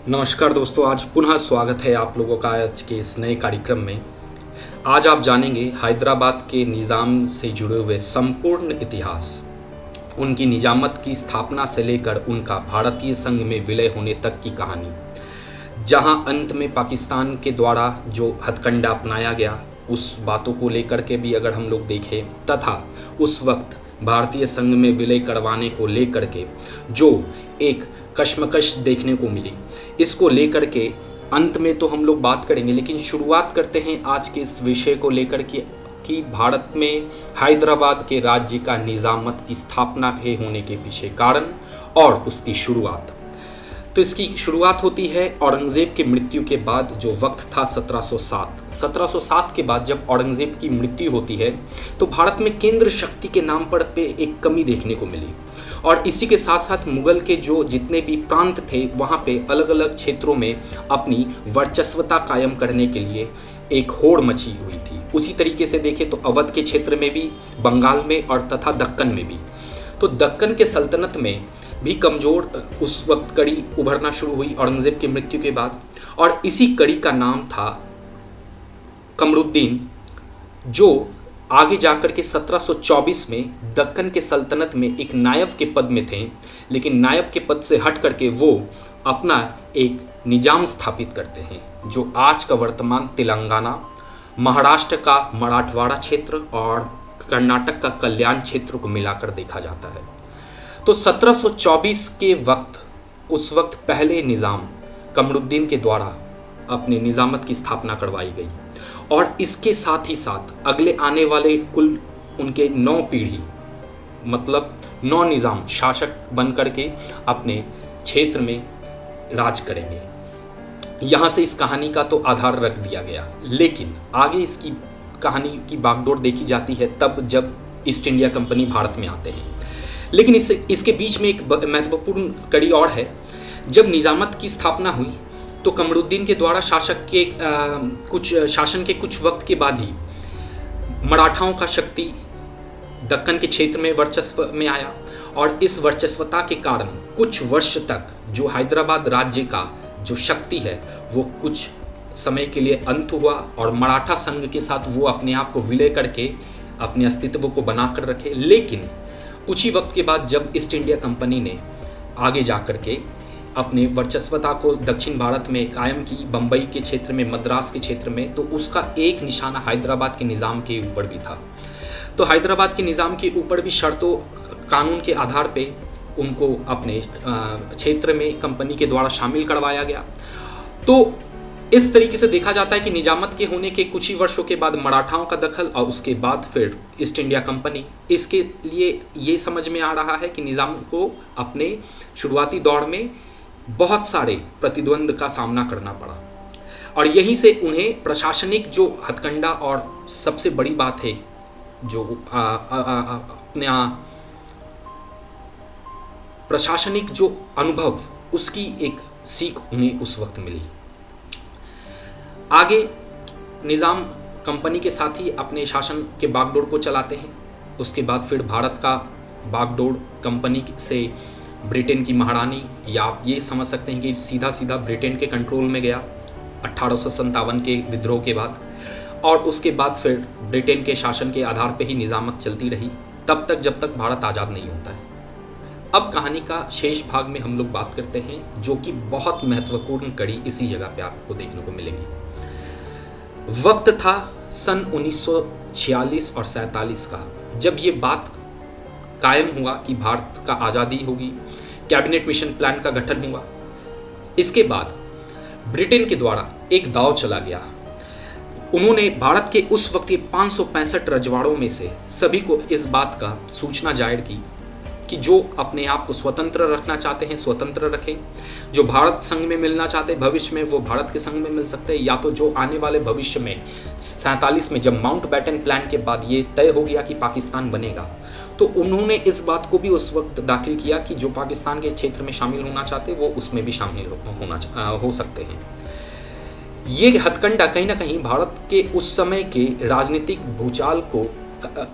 नमस्कार दोस्तों, आज पुनः स्वागत है आप लोगों का आज के इस नए कार्यक्रम में। आज आप जानेंगे हैदराबाद के निज़ाम से जुड़े हुए संपूर्ण इतिहास, उनकी निजामत की स्थापना से लेकर उनका भारतीय संघ में विलय होने तक की कहानी, जहां अंत में पाकिस्तान के द्वारा जो हथकंडा अपनाया गया उस बातों को लेकर के भी अगर हम लोग देखें, तथा उस वक्त भारतीय संघ में विलय करवाने को लेकर के जो एक कश्मकश देखने को मिली, इसको लेकर के अंत में तो हम लोग बात करेंगे। लेकिन शुरुआत करते हैं आज के इस विषय को लेकर कि भारत में हैदराबाद के राज्य का निज़ामत की स्थापना के होने के पीछे कारण और उसकी शुरुआत। तो इसकी शुरुआत होती है औरंगज़ेब की मृत्यु के बाद, जो वक्त था 1707 के बाद जब औरंगज़ेब की मृत्यु होती है तो भारत में केंद्र शक्ति के नाम पर पे एक कमी देखने को मिली। और इसी के साथ साथ मुगल के जो जितने भी प्रांत थे वहाँ पे अलग अलग क्षेत्रों में अपनी वर्चस्वता कायम करने के लिए एक होड़ मची हुई थी। उसी तरीके से देखें तो अवध के क्षेत्र में भी, बंगाल में और तथा दक्कन में भी। तो दक्कन के सल्तनत में भी कमज़ोर उस वक्त कड़ी उभरना शुरू हुई औरंगज़ेब की मृत्यु के बाद, और इसी कड़ी का नाम था कमरुद्दीन, जो आगे जाकर के 1724 में दक्कन के सल्तनत में एक नायब के पद में थे। लेकिन नायब के पद से हट करके वो अपना एक निजाम स्थापित करते हैं, जो आज का वर्तमान तेलंगाना, महाराष्ट्र का मराठवाड़ा क्षेत्र और कर्नाटक का कल्याण क्षेत्र को मिलाकर देखा जाता है। तो 1724 के वक्त, उस वक्त पहले निज़ाम कमरुद्दीन के द्वारा अपने निज़ामत की स्थापना करवाई गई, और इसके साथ ही साथ अगले आने वाले कुल उनके 9 पीढ़ी, मतलब 9 निज़ाम शासक बन करके अपने क्षेत्र में राज करेंगे। यहाँ से इस कहानी का तो आधार रख दिया गया। लेकिन आगे इसकी कहानी की बागडोर देखी जाती है तब जब ईस्ट इंडिया कंपनी भारत में आते हैं। लेकिन इसके बीच में एक महत्वपूर्ण कड़ी और है। जब निज़ामत की स्थापना हुई तो कमरुद्दीन के द्वारा शासन के कुछ वक्त के बाद ही मराठाओं का शक्ति दक्कन के क्षेत्र में वर्चस्व में आया, और इस वर्चस्वता के कारण कुछ वर्ष तक जो हैदराबाद राज्य का जो शक्ति है वो कुछ समय के लिए अंत हुआ, और मराठा संघ के साथ वो अपने आप को विलय करके अपने अस्तित्व को बना कर रखे। लेकिन कुछ ही वक्त के बाद जब ईस्ट इंडिया कंपनी ने आगे जा कर के अपने वर्चस्वता को दक्षिण भारत में कायम की, बम्बई के क्षेत्र में, मद्रास के क्षेत्र में, तो उसका एक निशाना हैदराबाद के निज़ाम के ऊपर भी था। तो हैदराबाद के निज़ाम के ऊपर भी शर्तों कानून के आधार पे उनको अपने क्षेत्र में कंपनी के द्वारा शामिल करवाया गया। तो इस तरीके से देखा जाता है कि निजामत के होने के कुछ ही वर्षों के बाद मराठाओं का दखल, और उसके बाद फिर ईस्ट इंडिया कंपनी। इसके लिए ये समझ में आ रहा है कि निज़ाम को अपने शुरुआती दौर में बहुत सारे प्रतिद्वंद का सामना करना पड़ा, और यहीं से उन्हें प्रशासनिक जो हथकंडा, और सबसे बड़ी बात है जो अपने प्रशासनिक जो अनुभव, उसकी एक सीख उन्हें उस वक्त मिली। आगे निज़ाम कंपनी के साथ ही अपने शासन के बागडोर को चलाते हैं। उसके बाद फिर भारत का बागडोर कंपनी से ब्रिटेन की महारानी, या आप ये समझ सकते हैं कि सीधा सीधा ब्रिटेन के कंट्रोल में गया 1857 के विद्रोह के बाद, और उसके बाद फिर ब्रिटेन के शासन के आधार पे ही निज़ामत चलती रही तब तक जब तक भारत आज़ाद नहीं होता है। अब कहानी का शेष भाग में हम लोग बात करते हैं, जो कि बहुत महत्वपूर्ण कड़ी इसी जगह पे आपको देखने को मिलेगी। वक्त था सन 1946 और 47 का, जब ये बात कायम हुआ कि भारत का आज़ादी होगी। कैबिनेट मिशन प्लान का गठन हुआ। इसके बाद ब्रिटेन के द्वारा एक दांव चला गया। उन्होंने भारत के उस वक्त के 565 रजवाड़ों में से सभी को इस बात का सूचना जाहिर की कि जो अपने आप को स्वतंत्र रखना चाहते हैं स्वतंत्र रखें, जो भारत संघ में मिलना चाहते हैं भविष्य में वो भारत के संघ में मिल सकते हैं, या तो जो आने वाले भविष्य में 47 में जब माउंटबेटन प्लान के बाद ये तय हो गया कि पाकिस्तान बनेगा, तो उन्होंने इस बात को भी उस वक्त दाखिल किया कि जो पाकिस्तान के क्षेत्र में शामिल होना चाहते वो उसमें भी शामिल हो सकते हैं। ये हथकंडा कहीं ना कहीं भारत के उस समय के राजनीतिक भूचाल को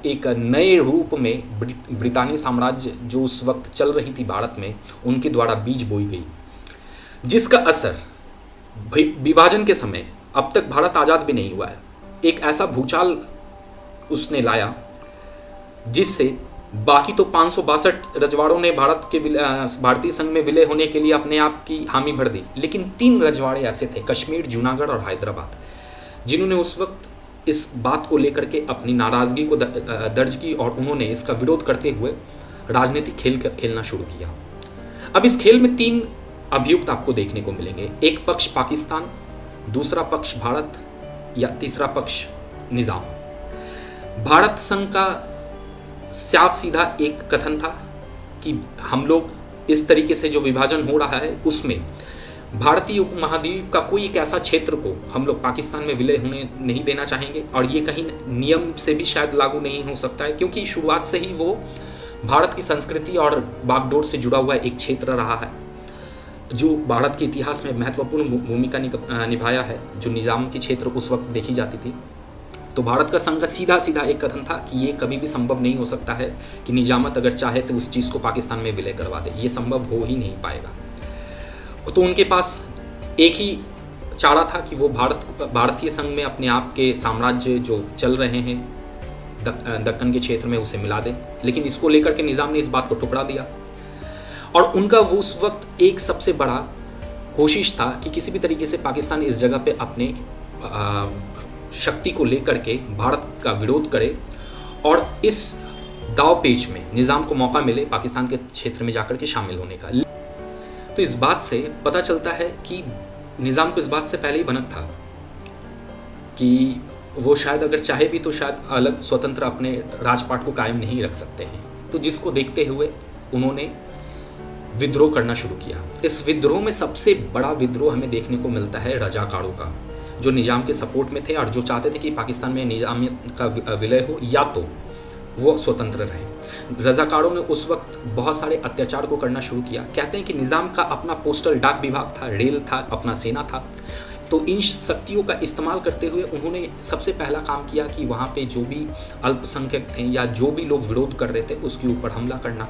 एक नए रूप में ब्रितानी साम्राज्य जो उस वक्त चल रही थी भारत में, उनके द्वारा बीज बोई गई। जिसका असर विभाजन के समय, अब तक भारत आज़ाद भी नहीं हुआ है, एक ऐसा भूचाल उसने लाया जिससे बाकी तो 562 रजवाड़ों ने भारतीय संघ में विलय होने के लिए अपने आप की हामी भर दी, लेकिन 3 रजवाड़े ऐसे थे, कश्मीर, जूनागढ़ और हैदराबाद, जिन्होंने उस वक्त इस बात को लेकर के अपनी नाराज़गी को दर्ज की और उन्होंने इसका विरोध करते हुए राजनीतिक खेल खेलना शुरू किया। अब इस खेल में 3 अभियुक्त आपको देखने को मिलेंगे, एक पक्ष पाकिस्तान, दूसरा पक्ष भारत या तीसरा पक्ष निज़ाम। भारत संघ का साफ सीधा एक कथन था कि हम लोग इस तरीके से जो विभाजन हो रहा है उसमें भारतीय उपमहाद्वीप का कोई एक ऐसा क्षेत्र को हम लोग पाकिस्तान में विलय होने नहीं देना चाहेंगे, और ये कहीं नियम से भी शायद लागू नहीं हो सकता है, क्योंकि शुरुआत से ही वो भारत की संस्कृति और बागडोर से जुड़ा हुआ एक क्षेत्र रहा है जो भारत के इतिहास में महत्वपूर्ण भूमिका निभाया है, जो निज़ाम की क्षेत्र उस वक्त देखी जाती थी। तो भारत का संघ सीधा सीधा एक कथन था कि ये कभी भी संभव नहीं हो सकता है कि निजामत अगर चाहे तो उस चीज़ को पाकिस्तान में विलय करवा दे, ये संभव हो ही नहीं पाएगा। तो उनके पास एक ही चारा था कि वो भारतीय संघ में अपने आप के साम्राज्य जो चल रहे हैं दक्कन के क्षेत्र में उसे मिला दे, लेकिन इसको लेकर के निज़ाम ने इस बात को टुकड़ा दिया। और उनका वो उस वक्त एक सबसे बड़ा कोशिश था कि किसी भी तरीके से पाकिस्तान इस जगह पे अपने शक्ति को लेकर के भारत का विरोध करे और इस दाव पेच में निज़ाम को मौका मिले पाकिस्तान के क्षेत्र में जाकर के शामिल होने का। तो इस बात से पता चलता है कि निज़ाम को इस बात से पहले ही भनक था कि वो शायद अगर चाहे भी तो शायद अलग स्वतंत्र अपने राजपाट को कायम नहीं रख सकते हैं। तो जिसको देखते हुए उन्होंने विद्रोह करना शुरू किया। इस विद्रोह में सबसे बड़ा विद्रोह हमें देखने को मिलता है रजाकारों का, जो निज़ाम के सपोर्ट में थे और जो चाहते थे कि पाकिस्तान में निज़ामियत का विलय हो या तो वो स्वतंत्र रहें। रजाकारों ने उस वक्त बहुत सारे अत्याचार को करना शुरू किया। कहते हैं कि निज़ाम का अपना पोस्टल डाक विभाग था, रेल था, अपना सेना था। तो इन शक्तियों का इस्तेमाल करते हुए उन्होंने सबसे पहला काम किया कि वहाँ पे जो भी अल्पसंख्यक थे या जो भी लोग विरोध कर रहे थे उसके ऊपर हमला करना,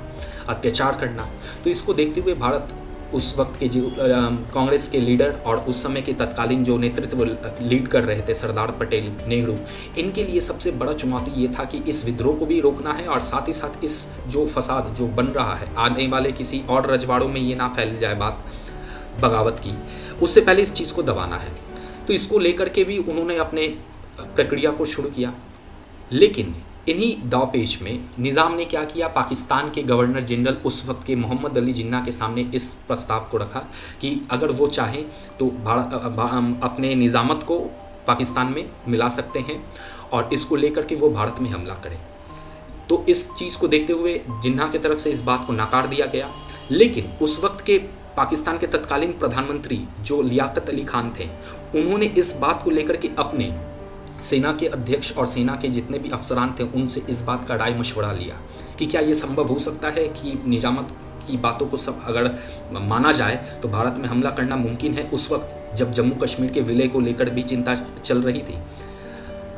अत्याचार करना। तो इसको देखते हुए भारत उस वक्त के जो कांग्रेस के लीडर और उस समय के तत्कालीन जो नेतृत्व लीड कर रहे थे सरदार पटेल, नेहरू, इनके लिए सबसे बड़ा चुनौती ये था कि इस विद्रोह को भी रोकना है और साथ ही साथ इस जो फसाद जो बन रहा है आने वाले किसी और रजवाड़ों में ये ना फैल जाए बात बगावत की, उससे पहले इस चीज़ को दबाना है। तो इसको लेकर के भी उन्होंने अपने प्रक्रिया को शुरू किया। लेकिन इन्हीं दावपेच में निज़ाम ने क्या किया, पाकिस्तान के गवर्नर जनरल उस वक्त के मोहम्मद अली जिन्ना के सामने इस प्रस्ताव को रखा कि अगर वो चाहें तो अपने निज़ामत को पाकिस्तान में मिला सकते हैं और इसको लेकर के वो भारत में हमला करें। तो इस चीज़ को देखते हुए जिन्ना की तरफ से इस बात को नकार दिया गया। लेकिन उस वक्त के पाकिस्तान के तत्कालीन प्रधानमंत्री जो लियाकत अली खान थे, उन्होंने इस बात को लेकर के अपने सेना के अध्यक्ष और सेना के जितने भी अफसरान थे उनसे इस बात का राय मशवरा लिया कि क्या ये संभव हो सकता है कि निजामत की बातों को सब अगर माना जाए तो भारत में हमला करना मुमकिन है। उस वक्त जब जम्मू कश्मीर के विलय को लेकर भी चिंता चल रही थी,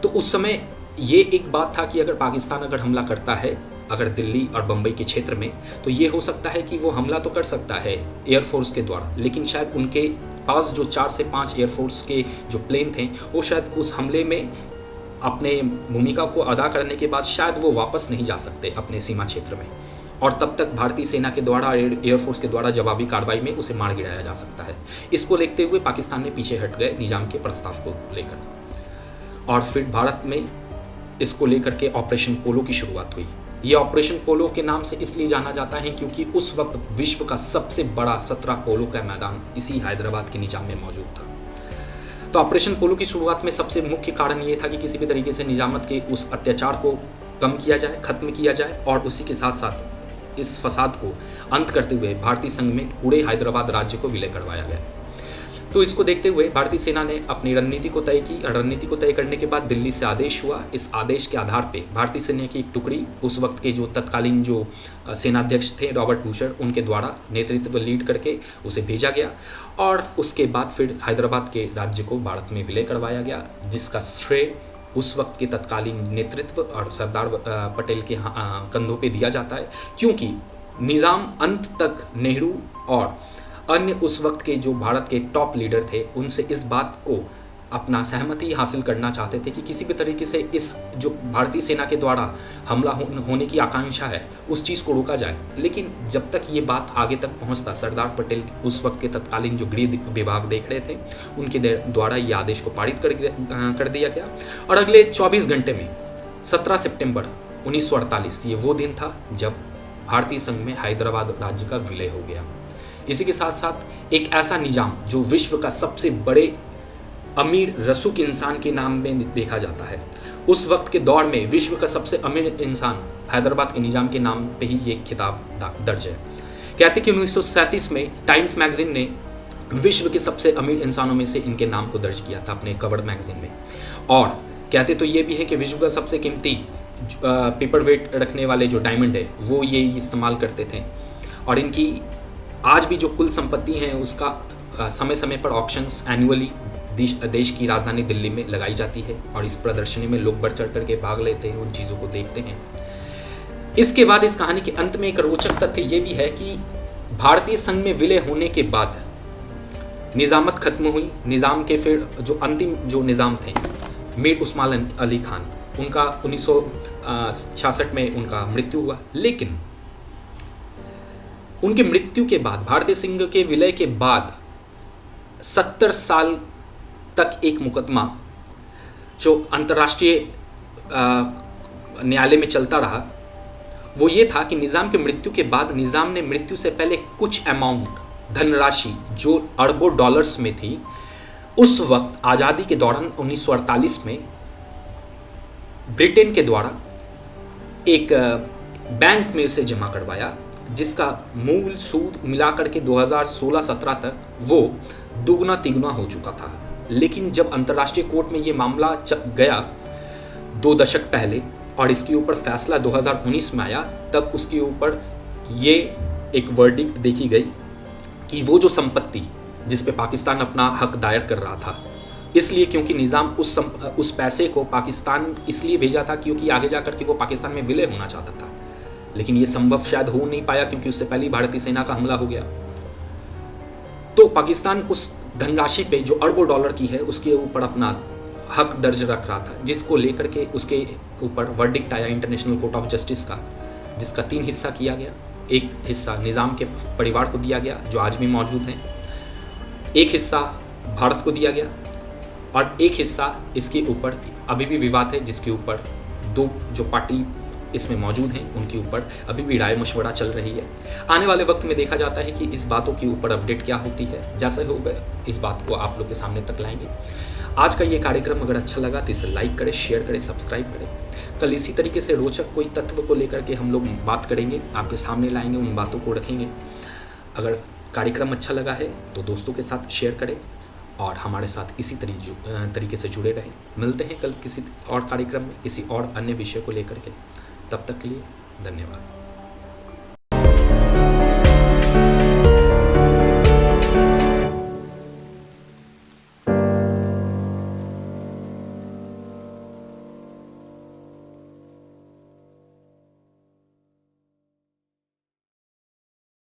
तो उस समय ये एक बात था कि अगर पाकिस्तान अगर हमला करता है अगर दिल्ली और बम्बई के क्षेत्र में, तो ये हो सकता है कि वो हमला तो कर सकता है एयरफोर्स के द्वारा, लेकिन शायद उनके पास जो 4 से 5 एयरफोर्स के जो प्लेन थे वो शायद उस हमले में अपने भूमिका को अदा करने के बाद शायद वो वापस नहीं जा सकते अपने सीमा क्षेत्र में, और तब तक भारतीय सेना के द्वारा एयरफोर्स के द्वारा जवाबी कार्रवाई में उसे मार गिराया जा सकता है। इसको देखते हुए पाकिस्तान ने पीछे हट गए निजाम के प्रस्ताव को लेकर, और फिर भारत में इसको लेकर के ऑपरेशन पोलो की शुरुआत हुई। ये ऑपरेशन पोलो के नाम से इसलिए जाना जाता है क्योंकि उस वक्त विश्व का सबसे बड़ा 17 पोलो का मैदान इसी हैदराबाद के निजाम में मौजूद था। तो ऑपरेशन पोलो की शुरुआत में सबसे मुख्य कारण ये था कि किसी भी तरीके से निजामत के उस अत्याचार को कम किया जाए, खत्म किया जाए, और उसी के साथ साथ इस फसाद को अंत करते हुए भारतीय संघ में पूरे हैदराबाद राज्य को विलय करवाया गया। तो इसको देखते हुए भारतीय सेना ने अपनी रणनीति को तय की। रणनीति को तय करने के बाद दिल्ली से आदेश हुआ। इस आदेश के आधार पे भारतीय सेना की एक टुकड़ी उस वक्त के जो तत्कालीन जो सेनाध्यक्ष थे रॉबर्ट बूशर, उनके द्वारा नेतृत्व लीड करके उसे भेजा गया, और उसके बाद फिर हैदराबाद के राज्य को भारत में विलय करवाया गया, जिसका श्रेय उस वक्त के तत्कालीन नेतृत्व और सरदार पटेल के कंधों पर दिया जाता है, क्योंकि निज़ाम अंत तक नेहरू और अन्य उस वक्त के जो भारत के टॉप लीडर थे उनसे इस बात को अपना सहमति हासिल करना चाहते थे कि किसी भी तरीके से इस जो भारतीय सेना के द्वारा हमला होने की आकांक्षा है उस चीज़ को रोका जाए। लेकिन जब तक ये बात आगे तक पहुंचता, सरदार पटेल उस वक्त के तत्कालीन जो गृह विभाग देख रहे थे उनके द्वारा ये आदेश को पारित कर दिया गया। और अगले 24 घंटे में 17 सितंबर 1948 ये वो दिन था जब भारतीय संघ में हैदराबाद राज्य का विलय हो गया। इसी के साथ साथ एक ऐसा निजाम जो विश्व का सबसे बड़े अमीर रसूख इंसान के नाम में देखा जाता है, उस वक्त के दौर में विश्व का सबसे अमीर इंसान हैदराबाद के निजाम के नाम पे ही ये खिताब दर्ज है। कहते कि 1937 में टाइम्स मैगजीन ने विश्व के सबसे अमीर इंसानों में से इनके नाम को दर्ज किया था अपने कवर मैगजीन में। और कहते तो ये भी है कि विश्व का सबसे कीमती पेपर वेट रखने वाले जो डायमंड है वो ये इस्तेमाल करते थे। और इनकी आज भी जो कुल संपत्ति है उसका समय समय पर ऑप्शंस एनुअली देश की राजधानी दिल्ली में लगाई जाती है और इस प्रदर्शनी में लोग बढ़ चढ़ करके भाग लेते हैं, उन चीज़ों को देखते हैं। इसके बाद इस कहानी के अंत में एक रोचक तथ्य ये भी है कि भारतीय संघ में विलय होने के बाद निजामत खत्म हुई। निजाम के फिर जो अंतिम जो निजाम थे मीर उस्मान अली खान, उनका 1966 में उनका मृत्यु हुआ। लेकिन उनके मृत्यु के बाद भारतीय संघ के विलय के बाद 70 साल तक एक मुकदमा जो अंतर्राष्ट्रीय न्यायालय में चलता रहा वो ये था कि निज़ाम के मृत्यु के बाद निज़ाम ने मृत्यु से पहले कुछ अमाउंट धनराशि जो अरबों डॉलर्स में थी उस वक्त आज़ादी के दौरान 1948 में ब्रिटेन के द्वारा एक बैंक में उसे जमा करवाया, जिसका मूल सूद मिलाकर के 2016-17 तक वो दुगना तिगुना हो चुका था। लेकिन जब अंतर्राष्ट्रीय कोर्ट में ये मामला गया 2 दशक पहले और इसके ऊपर फैसला 2019 में आया, तब उसके ऊपर ये एक वर्डिक्ट देखी गई कि वो जो संपत्ति जिस पे पाकिस्तान अपना हक दायर कर रहा था, इसलिए क्योंकि निज़ाम उस पैसे को पाकिस्तान इसलिए भेजा था क्योंकि आगे जाकर के वो पाकिस्तान में विलय होना चाहता था, लेकिन ये संभव शायद हो नहीं पाया क्योंकि उससे पहले भारतीय सेना का हमला हो गया। तो पाकिस्तान उस धनराशि पे जो अरबों डॉलर की है उसके ऊपर अपना हक दर्ज रख रहा था, जिसको लेकर के उसके ऊपर वर्डिक्ट आया इंटरनेशनल कोर्ट ऑफ जस्टिस का, जिसका 3 हिस्सा किया गया। एक हिस्सा निज़ाम के परिवार को दिया गया जो आज भी मौजूद हैं, एक हिस्सा भारत को दिया गया और एक हिस्सा इसके ऊपर अभी भी विवाद है, जिसके ऊपर 2 जो पार्टी इसमें मौजूद हैं उनके ऊपर अभी भी राय मशवरा चल रही है। आने वाले वक्त में देखा जाता है कि इस बातों के ऊपर अपडेट क्या होती है, जैसे होगा इस बात को आप लोग के सामने तक लाएंगे। आज का ये कार्यक्रम अगर अच्छा लगा तो इसे लाइक करें, शेयर करें, सब्सक्राइब करें। कल इसी तरीके से रोचक कोई तत्व को लेकर के हम लोग बात करेंगे, आपके सामने लाएंगे, उन बातों को रखेंगे। अगर कार्यक्रम अच्छा लगा है तो दोस्तों के साथ शेयर करें और हमारे साथ इसी तरीके से जुड़े रहें। मिलते हैं कल किसी और कार्यक्रम में किसी और अन्य विषय को लेकर के। तब तक के लिए धन्यवाद।